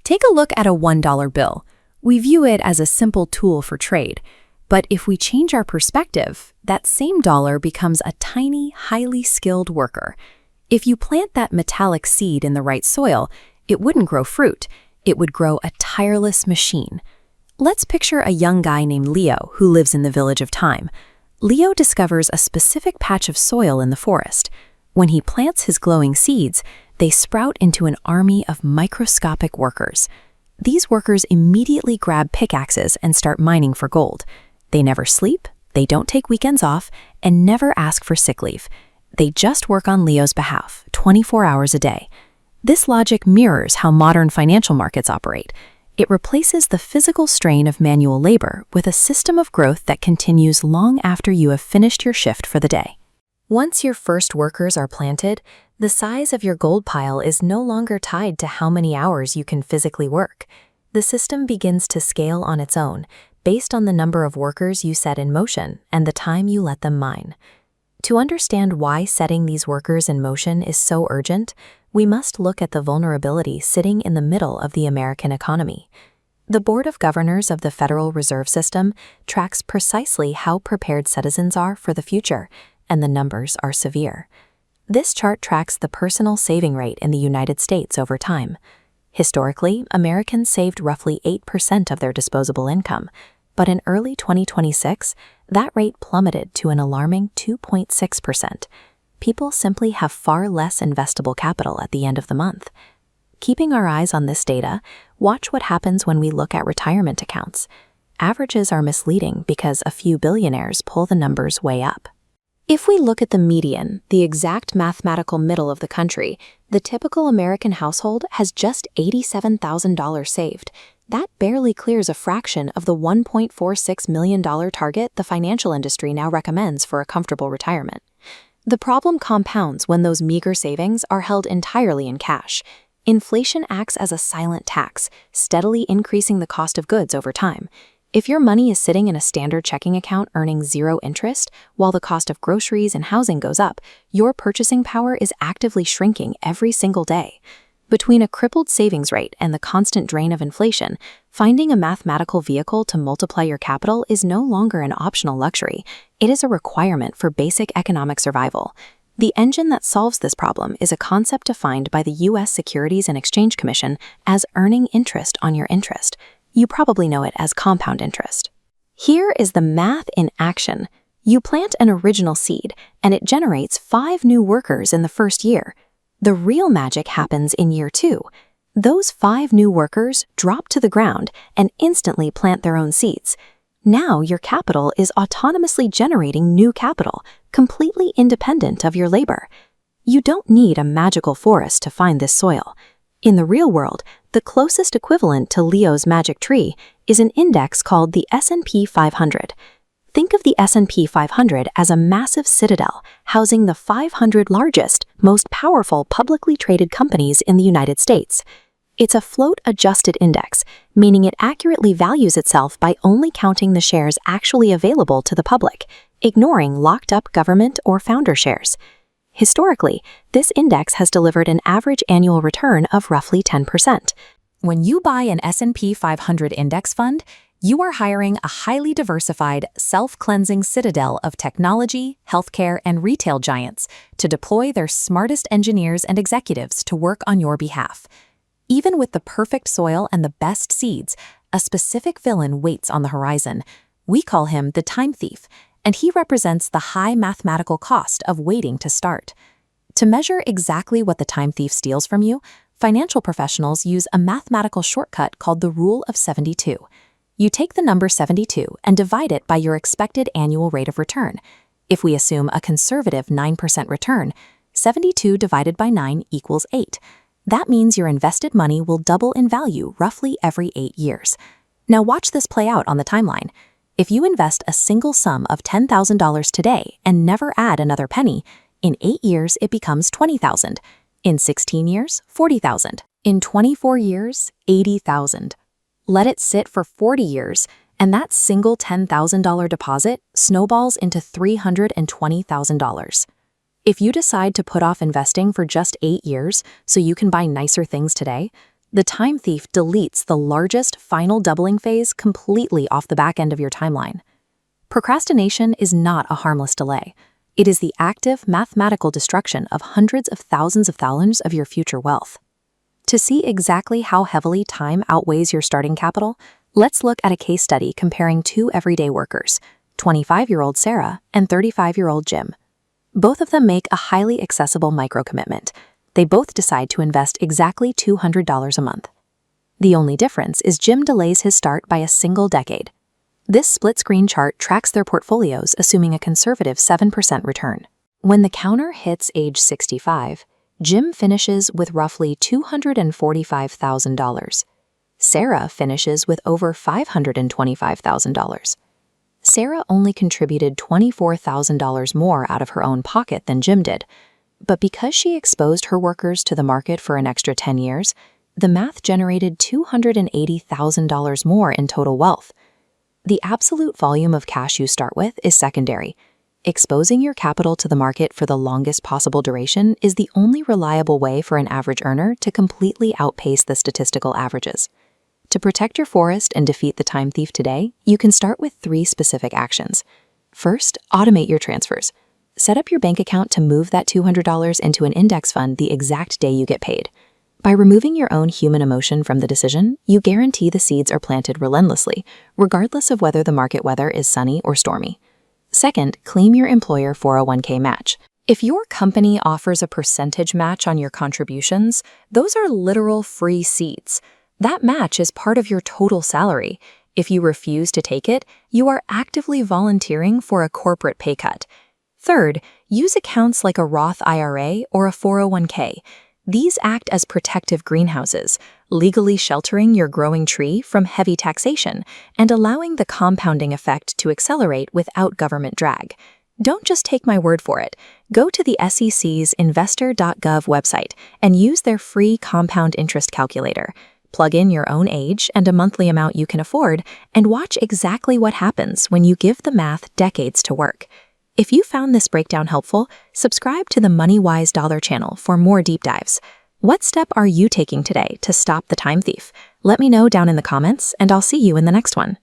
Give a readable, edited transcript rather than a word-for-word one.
Take a look at a $1 bill. We view it as a simple tool for trade. But if we change our perspective, that same dollar becomes a tiny, highly skilled worker. If you plant that metallic seed in the right soil, it wouldn't grow fruit. It would grow a tireless machine. Let's picture a young guy named Leo who lives in the village of time. Leo discovers a specific patch of soil in the forest. When he plants his glowing seeds, they sprout into an army of microscopic workers. These workers immediately grab pickaxes and start mining for gold. They never sleep, they don't take weekends off, and never ask for sick leave. They just work on Leo's behalf, 24 hours a day. This logic mirrors how modern financial markets operate. It replaces the physical strain of manual labor with a system of growth that continues long after you have finished your shift for the day. Once your first workers are planted, the size of your gold pile is no longer tied to how many hours you can physically work. The system begins to scale on its own, based on the number of workers you set in motion and the time you let them mine. To understand why setting these workers in motion is so urgent, we must look at the vulnerability sitting in the middle of the American economy. The Board of Governors of the Federal Reserve System tracks precisely how prepared citizens are for the future, and the numbers are severe. This chart tracks the personal saving rate in the United States over time. Historically, Americans saved roughly 8% of their disposable income, but in early 2026, that rate plummeted to an alarming 2.6%. People simply have far less investable capital at the end of the month. Keeping our eyes on this data, watch what happens when we look at retirement accounts. Averages are misleading because a few billionaires pull the numbers way up. If we look at the median, the exact mathematical middle of the country, the typical American household has just $87,000 saved. That barely clears a fraction of the $1.46 million target the financial industry now recommends for a comfortable retirement. The problem compounds when those meager savings are held entirely in cash. Inflation acts as a silent tax, steadily increasing the cost of goods over time. If your money is sitting in a standard checking account earning zero interest, while the cost of groceries and housing goes up, your purchasing power is actively shrinking every single day. Between a crippled savings rate and the constant drain of inflation, finding a mathematical vehicle to multiply your capital is no longer an optional luxury. It is a requirement for basic economic survival. The engine that solves this problem is a concept defined by the U.S. Securities and Exchange Commission as earning interest on your interest. You probably know it as compound interest. Here is the math in action. You plant an original seed, and it generates 5 new workers in the first year. The real magic happens in year 2. Those 5 new workers drop to the ground and instantly plant their own seeds. Now your capital is autonomously generating new capital, completely independent of your labor. You don't need a magical forest to find this soil. In the real world, the closest equivalent to Leo's magic tree is an index called the S&P 500. Think of the S&P 500 as a massive citadel housing the 500 largest, most powerful publicly traded companies in the United States. It's a float-adjusted index, meaning it accurately values itself by only counting the shares actually available to the public, ignoring locked-up government or founder shares. Historically, this index has delivered an average annual return of roughly 10%. When you buy an S&P 500 index fund, you are hiring a highly diversified, self-cleansing citadel of technology, healthcare, and retail giants to deploy their smartest engineers and executives to work on your behalf. Even with the perfect soil and the best seeds, a specific villain waits on the horizon. We call him the time thief, and he represents the high mathematical cost of waiting to start. To measure exactly what the time thief steals from you, financial professionals use a mathematical shortcut called the Rule of 72. You take the number 72 and divide it by your expected annual rate of return. If we assume a conservative 9% return, 72 divided by 9 equals 8. That means your invested money will double in value roughly every 8 years. Now watch this play out on the timeline. If you invest a single sum of $10,000 today and never add another penny, in 8 years it becomes $20,000. In 16 years, $40,000. In 24 years, $80,000. Let it sit for 40 years, and that single $10,000 deposit snowballs into $320,000. If you decide to put off investing for just 8 years so you can buy nicer things today, The time thief deletes the largest final doubling phase completely off the back end of your timeline. Procrastination is not a harmless delay. It is the active mathematical destruction of hundreds of thousands of dollars of your future wealth. To see exactly how heavily time outweighs your starting capital, let's look at a case study comparing two everyday workers, 25-year-old Sarah and 35-year-old Jim. Both of them make a highly accessible micro-commitment. They both decide to invest exactly $200 a month. The only difference is Jim delays his start by a single decade. This split-screen chart tracks their portfolios assuming a conservative 7% return. When the counter hits age 65, Jim finishes with roughly $245,000. Sarah finishes with over $525,000. Sarah only contributed $24,000 more out of her own pocket than Jim did, but because she exposed her workers to the market for an extra 10 years, the math generated $280,000 more in total wealth. The absolute volume of cash you start with is secondary. Exposing your capital to the market for the longest possible duration is the only reliable way for an average earner to completely outpace the statistical averages. To protect your forest and defeat the time thief today, you can start with 3 specific actions. First, automate your transfers. Set up your bank account to move that $200 into an index fund the exact day you get paid. By removing your own human emotion from the decision, you guarantee the seeds are planted relentlessly, regardless of whether the market weather is sunny or stormy. Second, claim your employer 401k match. If your company offers a percentage match on your contributions, those are literal free seeds. That match is part of your total salary. If you refuse to take it, you are actively volunteering for a corporate pay cut. Third, use accounts like a Roth IRA or a 401k. These act as protective greenhouses, legally sheltering your growing tree from heavy taxation and allowing the compounding effect to accelerate without government drag. Don't just take my word for it. Go to the SEC's investor.gov website and use their free compound interest calculator. Plug in your own age and a monthly amount you can afford, and watch exactly what happens when you give the math decades to work. If you found this breakdown helpful, subscribe to the MoneyWise Dollar channel for more deep dives. What step are you taking today to stop the time thief? Let me know down in the comments, and I'll see you in the next one.